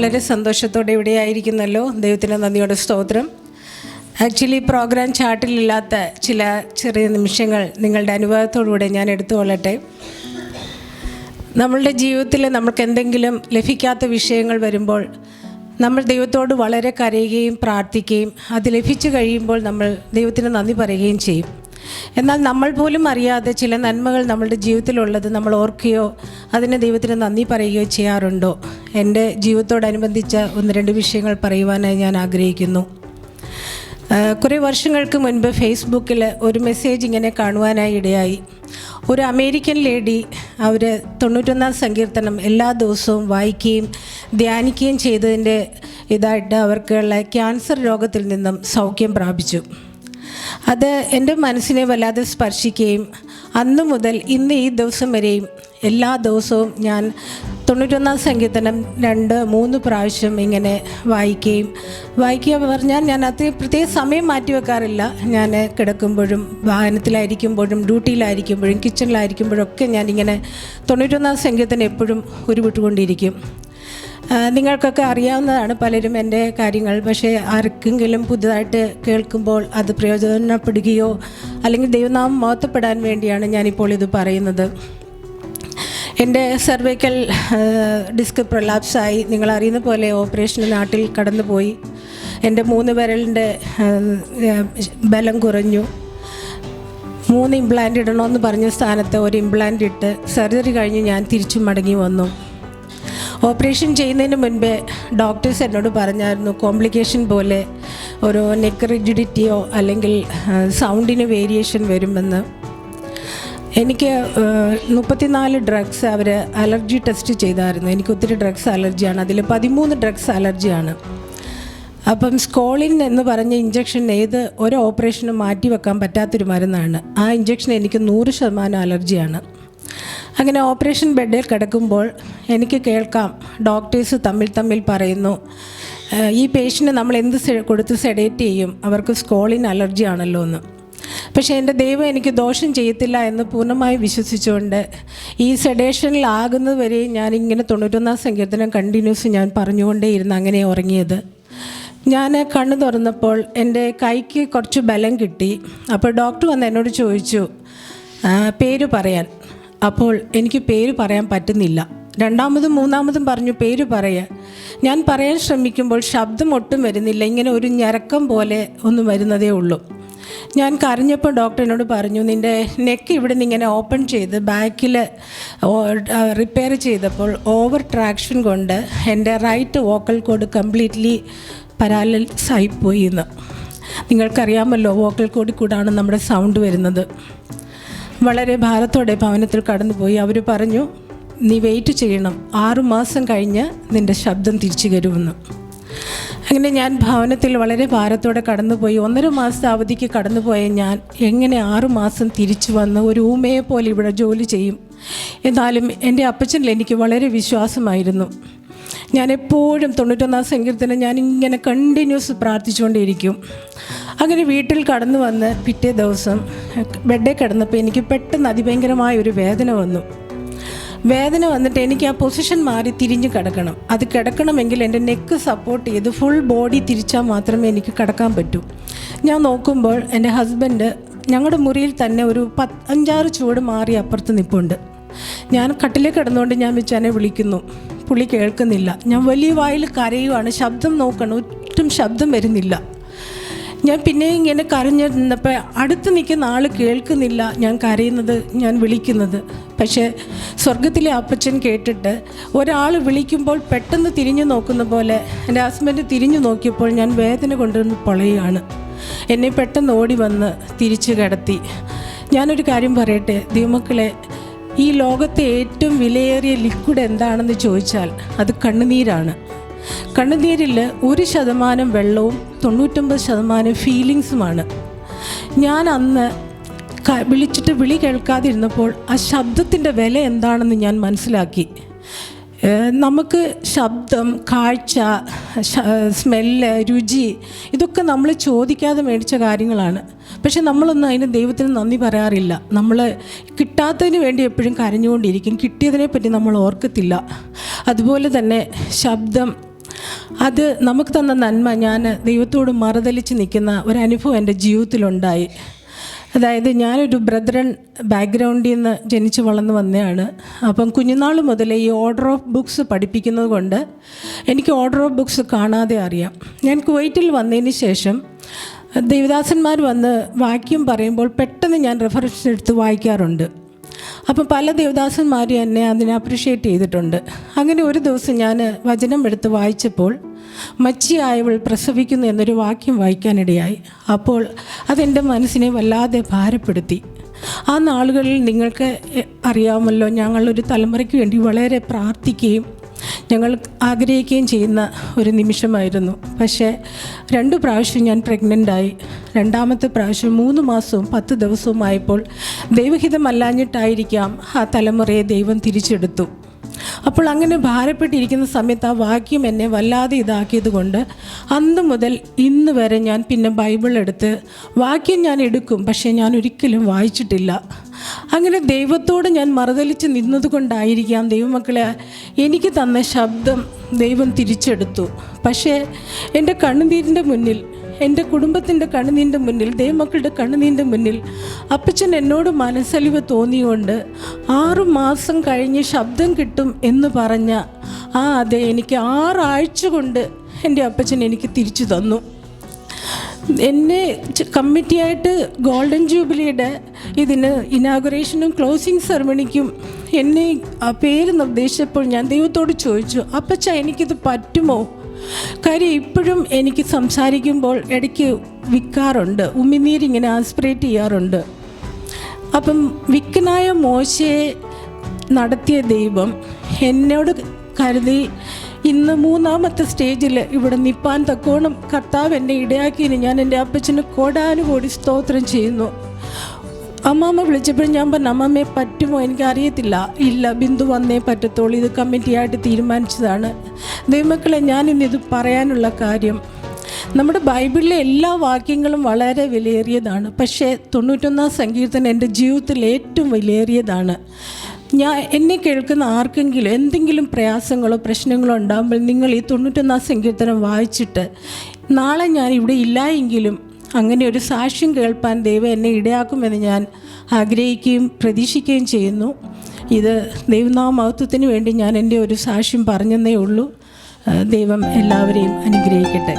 വളരെ സന്തോഷത്തോടെ ഇവിടെ ആയിരിക്കുന്നല്ലോ. ദൈവത്തിന് നന്ദിയോടെ സ്തോത്രം. ആക്ച്വലി പ്രോഗ്രാം ചാർട്ടിലില്ലാത്ത ചില ചെറിയ നിമിഷങ്ങൾ നിങ്ങളുടെ അനുഭവത്തോടുകൂടെ ഞാൻ എടുത്തുകൊള്ളട്ടെ. നമ്മളുടെ ജീവിതത്തിൽ നമുക്ക് എന്തെങ്കിലും ലഭിക്കാത്ത വിഷയങ്ങൾ വരുമ്പോൾ നമ്മൾ ദൈവത്തോട് വളരെ കരയുകയും പ്രാർത്ഥിക്കുകയും അത് ലഭിച്ചു കഴിയുമ്പോൾ നമ്മൾ ദൈവത്തിന് നന്ദി പറയുകയും ചെയ്യും. എന്നാൽ നമ്മൾ പോലും അറിയാതെ ചില നന്മകൾ നമ്മളുടെ ജീവിതത്തിലുള്ളത് നമ്മൾ ഓർക്കുകയോ അതിന് ദൈവത്തിന് നന്ദി പറയുകയോ ചെയ്യാറുണ്ടോ? എൻ്റെ ജീവിതത്തോടനുബന്ധിച്ച 1-2 വിഷയങ്ങൾ പറയുവാനായി ഞാൻ ആഗ്രഹിക്കുന്നു. കുറേ വർഷങ്ങൾക്ക് മുൻപ് ഫേസ്ബുക്കിൽ ഒരു മെസ്സേജ് ഇങ്ങനെ കാണുവാനായി ഇടയായി. ഒരു അമേരിക്കൻ ലേഡി അവർ 91 സങ്കീർത്തനം എല്ലാ ദിവസവും വായിക്കുകയും ധ്യാനിക്കുകയും ചെയ്തതിൻ്റെ ഇതായിട്ട് അവർക്കുള്ള ക്യാൻസർ രോഗത്തിൽ നിന്നും സൗഖ്യം പ്രാപിച്ചു. അത് എൻ്റെ മനസ്സിനെ വല്ലാതെ സ്പർശിക്കുകയും അന്നു മുതൽ ഇന്ന് ഈ ദിവസം വരെയും എല്ലാ ദിവസവും ഞാൻ 91 സങ്കീർത്തനം 2-3 പ്രാവശ്യം ഇങ്ങനെ വായിക്കുക പറഞ്ഞാൽ ഞാൻ പ്രത്യേക സമയം മാറ്റി വെക്കാറില്ല. ഞാൻ കിടക്കുമ്പോഴും വാഹനത്തിലായിരിക്കുമ്പോഴും ഡ്യൂട്ടിയിലായിരിക്കുമ്പോഴും കിച്ചണിലായിരിക്കുമ്പോഴും ഒക്കെ ഞാനിങ്ങനെ 91 സങ്കീർത്തനം എപ്പോഴും ഉരുവിട്ടുകൊണ്ടിരിക്കും. നിങ്ങൾക്കൊക്കെ അറിയാവുന്നതാണ് പലരും എൻ്റെ കാര്യങ്ങൾ. പക്ഷേ ആർക്കെങ്കിലും പുതുതായിട്ട് കേൾക്കുമ്പോൾ അത് പ്രയോജനപ്പെടുകയോ അല്ലെങ്കിൽ ദൈവനാമം മഹത്വപ്പെടാൻ വേണ്ടിയാണ് ഞാനിപ്പോൾ ഇത് പറയുന്നത്. എൻ്റെ സർവൈക്കൽ ഡിസ്ക് പ്രൊലാപ്സായി. നിങ്ങളറിയുന്ന പോലെ ഓപ്പറേഷന് നാട്ടിൽ കടന്നുപോയി. എൻ്റെ 3 വിരലിൻ്റെ ബലം കുറഞ്ഞു. 3 ഇംപ്ലാന്റ് ഇടണമെന്ന് പറഞ്ഞ സ്ഥാനത്ത് 1 ഇംപ്ലാന്റ് ഇട്ട് സർജറി കഴിഞ്ഞ് ഞാൻ തിരിച്ചു മടങ്ങി വന്നു. ഓപ്പറേഷൻ ചെയ്യുന്നതിന് മുൻപേ ഡോക്ടേഴ്സ് എന്നോട് പറഞ്ഞായിരുന്നു കോംപ്ലിക്കേഷൻ പോലെ ഒരു നെക്ക് റിജിഡിറ്റിയോ അല്ലെങ്കിൽ സൗണ്ടിന് വേരിയേഷൻ വരുമെന്ന്. എനിക്ക് 34 ഡ്രഗ്സ് അവർ അലർജി ടെസ്റ്റ് ചെയ്തായിരുന്നു. എനിക്ക് ഒത്തിരി ഡ്രഗ്സ് അലർജിയാണ്. അതിൽ 13 ഡ്രഗ്സ് അലർജിയാണ്. അപ്പം സ്കോളിൻ എന്ന് പറഞ്ഞ ഇഞ്ചക്ഷൻ ഒരു ഓപ്പറേഷനും മാറ്റി വെക്കാൻ പറ്റാത്തൊരു മരുന്നാണ്. ആ ഇഞ്ചക്ഷൻ എനിക്ക് 100% അലർജിയാണ്. അങ്ങനെ ഓപ്പറേഷൻ ബെഡിൽ കിടക്കുമ്പോൾ എനിക്ക് കേൾക്കാം ഡോക്ടേഴ്സ് തമ്മിൽ പറയുന്നു, ഈ പേഷ്യൻറ്റ് നമ്മൾ എന്ത് കൊടുത്ത് സെഡേറ്റ് ചെയ്യും, അവർക്ക് സ്കോളിൻ അലർജി ആണല്ലോ എന്ന്. പക്ഷേ എൻ്റെ ദൈവം എനിക്ക് ദോഷം ചെയ്യത്തില്ല എന്ന് പൂർണ്ണമായി വിശ്വസിച്ചുകൊണ്ട് ഈ സെഡേഷനിലാകുന്നത് വരെയും ഞാനിങ്ങനെ 91 സങ്കീർത്തനം കണ്ടിന്യൂസ് ഞാൻ പറഞ്ഞുകൊണ്ടേയിരുന്നു. അങ്ങനെ ഉറങ്ങിയത്. ഞാൻ കണ്ണു തുറന്നപ്പോൾ എൻ്റെ കൈക്ക് കുറച്ച് ബലം കിട്ടി. അപ്പോൾ ഡോക്ടർ വന്ന് എന്നോട് ചോദിച്ചു പേര് പറയാൻ. അപ്പോൾ എനിക്ക് പേര് പറയാൻ പറ്റുന്നില്ല. 2-ാമതും 3-ാമതും പറഞ്ഞു പേര് പറയാൻ. ഞാൻ പറയാൻ ശ്രമിക്കുമ്പോൾ ശബ്ദം ഒട്ടും വരുന്നില്ല. ഇങ്ങനെ ഒരു ഞരക്കം പോലെ ഒന്നും വരുന്നതേ ഉള്ളൂ. ഞാൻ കരഞ്ഞപ്പോൾ ഡോക്ടർ എന്നോട് പറഞ്ഞു, നിൻ്റെ നെക്ക് ഇവിടെ നിന്ന് ഇങ്ങനെ ഓപ്പൺ ചെയ്ത് ബാക്കിൽ റിപ്പയർ ചെയ്തപ്പോൾ ഓവർ ട്രാക്ഷൻ കൊണ്ട് എൻ്റെ right vocal cord completely paralyse ആയിപ്പോയി എന്ന്. നിങ്ങൾക്കറിയാമല്ലോ വോക്കൽ കോഡിൽ കൂടാണ് നമ്മുടെ സൗണ്ട് വരുന്നത്. വളരെ ഭാരത്തോടെ ഭവനത്തിൽ കടന്നുപോയി. അവർ പറഞ്ഞു, നീ വെയിറ്റ് ചെയ്യണം, 6 മാസം കഴിഞ്ഞ് നിൻ്റെ ശബ്ദം തിരിച്ചു വരുമെന്ന്. അങ്ങനെ ഞാൻ ഭവനത്തിൽ വളരെ ഭാരത്തോടെ കടന്നുപോയി. 1.5 മാസത്തെ അവധിക്ക് കടന്നുപോയ ഞാൻ എങ്ങനെ 6 മാസം തിരിച്ചു വന്ന് ഒരു ഊമയെ പോലെ ഇവിടെ ജോലി ചെയ്യും? എന്നാലും എൻ്റെ അപ്പച്ചനിൽ എനിക്ക് വളരെ വിശ്വാസമായിരുന്നു. ഞാൻ എപ്പോഴും 91 സങ്കീർത്തനം ഞാനിങ്ങനെ കണ്ടിന്യൂസ് പ്രാർത്ഥിച്ചുകൊണ്ടേയിരിക്കും. അങ്ങനെ വീട്ടിൽ കടന്നു വന്ന് പിറ്റേ ദിവസം ബെഡിൽ കിടന്നപ്പോൾ എനിക്ക് പെട്ടെന്ന് അതിഭയങ്കരമായ ഒരു വേദന വന്നിട്ട് എനിക്ക് ആ പൊസിഷൻ മാറി തിരിഞ്ഞ് കിടക്കണം. അത് കിടക്കണമെങ്കിൽ എൻ്റെ നെക്ക് സപ്പോർട്ട് ചെയ്ത് ഫുൾ ബോഡി തിരിച്ചാൽ മാത്രമേ എനിക്ക് കിടക്കാൻ പറ്റൂ. ഞാൻ നോക്കുമ്പോൾ എൻ്റെ ഹസ്ബൻഡ് ഞങ്ങളുടെ മുറിയിൽ തന്നെ ഒരു 5-6 ചുവട് മാറി അപ്പുറത്ത് നിൽപ്പുണ്ട്. ഞാൻ കട്ടിലേക്ക് കിടന്നുകൊണ്ട് ഞാൻ വെച്ചാനെ വിളിക്കുന്നു. പുള്ളി കേൾക്കുന്നില്ല. ഞാൻ വലിയ വായിൽ കരയുവാണ്. ശബ്ദം നോക്കണം, ഒട്ടും ശബ്ദം വരുന്നില്ല. ഞാൻ പിന്നെയും ഇങ്ങനെ കരഞ്ഞിരുന്നപ്പോൾ അടുത്ത് നിൽക്കുന്ന ആൾ കേൾക്കുന്നില്ല ഞാൻ കരയുന്നത്, ഞാൻ വിളിക്കുന്നത്. പക്ഷേ സ്വർഗത്തിലെ അപ്പച്ചൻ കേട്ടിട്ട് ഒരാൾ വിളിക്കുമ്പോൾ പെട്ടെന്ന് തിരിഞ്ഞു നോക്കുന്ന പോലെ എൻ്റെ ഹസ്ബൻഡ് തിരിഞ്ഞു നോക്കിയപ്പോൾ ഞാൻ വേദന കൊണ്ടുവന്ന് പൊളയുകയാണ്. എന്നെ പെട്ടെന്ന് ഓടി വന്ന് തിരിച്ചു കിടത്തി. ഞാനൊരു കാര്യം പറയട്ടെ ദൈവമക്കളെ, ഈ ലോകത്തെ ഏറ്റവും വിലയേറിയ ലിക്വിഡ് എന്താണെന്ന് ചോദിച്ചാൽ അത് കണ്ണുനീരാണ്. കണ്ണുനീരിൽ 1% വെള്ളവും 99% ഫീലിങ്സുമാണ്. ഞാൻ അന്ന് വിളിച്ചിട്ട് വിളി കേൾക്കാതിരുന്നപ്പോൾ ആ ശബ്ദത്തിൻ്റെ വില എന്താണെന്ന് ഞാൻ മനസ്സിലാക്കി. നമുക്ക് ശബ്ദം, കാഴ്ച, സ്മെല്ല്, രുചി ഇതൊക്കെ നമ്മൾ ചോദിക്കാതെ മേടിച്ച കാര്യങ്ങളാണ്. പക്ഷെ നമ്മളൊന്നും അതിന് ദൈവത്തിന് നന്ദി പറയാറില്ല. നമ്മൾ കിട്ടാത്തതിന് വേണ്ടി എപ്പോഴും കരഞ്ഞുകൊണ്ടിരിക്കും, കിട്ടിയതിനെപ്പറ്റി നമ്മൾ ഓർക്കത്തില്ല. അതുപോലെ തന്നെ ശബ്ദം, അത് നമുക്ക് തന്ന നന്മ ഞാൻ ദൈവത്തോട് മറുതലിച്ച് നിൽക്കുന്ന ഒരനുഭവം എൻ്റെ ജീവിതത്തിലുണ്ടായി. അതായത് ഞാനൊരു ബ്രദറൻ ബാക്ക്ഗ്രൗണ്ടിൽ നിന്ന് ജനിച്ച് വളർന്നു വന്നതാണ്. അപ്പം കുഞ്ഞുനാൾ മുതലേ ഈ ഓർഡർ ഓഫ് ബുക്സ് പഠിപ്പിക്കുന്നത് കൊണ്ട് എനിക്ക് ഓർഡർ ഓഫ് ബുക്സ് കാണാതെ അറിയാം. ഞാൻ കുവൈറ്റിൽ വന്നതിന് ശേഷം ദേവദാസന്മാർ വന്ന് വാക്യം പറയുമ്പോൾ പെട്ടെന്ന് ഞാൻ റെഫറൻസ് എടുത്ത് വായിക്കാറുണ്ട്. അപ്പം പല ദേവദാസന്മാരും എന്നെ അതിനെ അപ്രിഷ്യേറ്റ് ചെയ്തിട്ടുണ്ട്. അങ്ങനെ ഒരു ദിവസം ഞാൻ വചനം എടുത്ത് വായിച്ചപ്പോൾ മച്ചിയായവൾ പ്രസവിക്കുന്നു എന്നൊരു വാക്യം വായിക്കാനിടയായി. അപ്പോൾ അതെൻ്റെ മനസ്സിനെ വല്ലാതെ ഭാരപ്പെടുത്തി. ആ നാളുകളിൽ നിങ്ങൾക്ക് അറിയാമല്ലോ, ഞങ്ങളൊരു തലമുറയ്ക്ക് വേണ്ടി വളരെ പ്രാർത്ഥിക്കുകയും ഞങ്ങൾ ആഗ്രഹിക്കുകയും ചെയ്യുന്ന ഒരു നിമിഷമായിരുന്നു. പക്ഷേ 2 പ്രാവശ്യം ഞാൻ പ്രഗ്നൻ്റായി. 2ാമത്തെ പ്രാവശ്യം 3 മാസവും 10 ദിവസവും ആയപ്പോൾ ദൈവഹിതമല്ലാഞ്ഞിട്ടായിരിക്കാം ആ തലമുറയെ ദൈവം തിരിച്ചെടുത്തു. അപ്പോൾ അങ്ങനെ ഭാരപ്പെട്ടിരിക്കുന്ന സമയത്ത് ആ വാക്യം എന്നെ വല്ലാതെ ഇതാക്കിയത് കൊണ്ട് അന്ന് മുതൽ ഇന്ന് വരെ ഞാൻ പിന്നെ ബൈബിൾ എടുത്ത് വാക്യം ഞാൻ എടുക്കും, പക്ഷേ ഞാൻ ഒരിക്കലും വായിച്ചിട്ടില്ല. അങ്ങനെ ദൈവത്തോട് ഞാൻ മറുതലിച്ച് നിന്നതുകൊണ്ടായിരിക്കാം ദൈവമക്കളെ എനിക്ക് തന്ന ശബ്ദം ദൈവം തിരിച്ചെടുത്തു. പക്ഷേ എൻ്റെ കണ്ണുനീരിൻ്റെ മുന്നിൽ, എൻ്റെ കുടുംബത്തിൻ്റെ കണ്ണുനീരിൻ്റെ മുന്നിൽ, ദൈവമക്കളുടെ കണ്ണുനീരിൻ്റെ മുന്നിൽ അപ്പച്ചൻ എന്നോട് മനസ്സലിവ് തോന്നിയുകൊണ്ട് 6 മാസം കഴിഞ്ഞ് ശബ്ദം കിട്ടും എന്ന് പറഞ്ഞ അതെ എനിക്ക് 6 ആഴ്ച കൊണ്ട് എൻ്റെ അപ്പച്ചൻ എനിക്ക് തിരിച്ചു തന്നു. എന്നെ കമ്മിറ്റിയായിട്ട് ഗോൾഡൻ ജൂബിലിയുടെ ഇതിന് ഇനാഗുറേഷനും ക്ലോസിങ് സെറമണിക്കും എന്നെ ആ പേര് നിർദ്ദേശിച്ചപ്പോൾ ഞാൻ ദൈവത്തോട് ചോദിച്ചു, അപ്പച്ച എനിക്കിത് പറ്റുമോ? കാര്യം ഇപ്പോഴും എനിക്ക് സംസാരിക്കുമ്പോൾ ഇടയ്ക്ക് വിക്കാറുണ്ട്, ഉമിനീരിങ്ങനെ ആസ്പിറേറ്റ് ചെയ്യാറുണ്ട്. അപ്പം വിക്കനായ മോശയെ നടത്തിയ ദൈവം എന്നോട് കരുതി ഇന്ന് 3ാമത്തെ സ്റ്റേജിൽ ഇവിടെ നിൽപ്പാൻ തക്കോണം കർത്താവ് എന്നെ ഇടയാക്കിയതിന് ഞാൻ എൻ്റെ അപ്പച്ചന് കോടാനുകോടി സ്തോത്രം ചെയ്യുന്നു. അമ്മാമ്മ വിളിച്ചപ്പോൾ ഞാൻ പറഞ്ഞു, അമ്മമ്മയെ പറ്റുമോ? എനിക്കറിയത്തില്ല. ഇല്ല, ബിന്ദു വന്നേ പറ്റത്തുള്ളൂ, ഇത് കമ്മിറ്റിയായിട്ട് തീരുമാനിച്ചതാണ്. ദൈവമക്കളെ, ഞാനിന്നിത് പറയാനുള്ള കാര്യം, നമ്മുടെ ബൈബിളിലെ എല്ലാ വാക്യങ്ങളും വളരെ വിലയേറിയതാണ്. പക്ഷേ 91-ാം സങ്കീർത്തനം എൻ്റെ ജീവിതത്തിൽ ഏറ്റവും വിലയേറിയതാണ്. എന്നെ കേൾക്കുന്ന ആർക്കെങ്കിലും എന്തെങ്കിലും പ്രയാസങ്ങളോ പ്രശ്നങ്ങളോ ഉണ്ടാകുമ്പോൾ നിങ്ങൾ ഈ 91-ാം സങ്കീർത്തനം വായിച്ചിട്ട് നാളെ ഞാൻ ഇവിടെ ഇല്ലായെങ്കിലും അങ്ങനെ ഒരു സാക്ഷ്യം കേൾപ്പാൻ ദൈവം എന്നെ ഇടയാക്കുമെന്ന് ഞാൻ ആഗ്രഹിക്കുകയും പ്രതീക്ഷിക്കുകയും ചെയ്യുന്നു. ഇത് ദൈവനാമമഹത്വത്തിന് വേണ്ടി ഞാൻ എൻ്റെ ഒരു സാക്ഷ്യം പറഞ്ഞെന്നേ ഉള്ളൂ. ദൈവം എല്ലാവരെയും അനുഗ്രഹിക്കട്ടെ.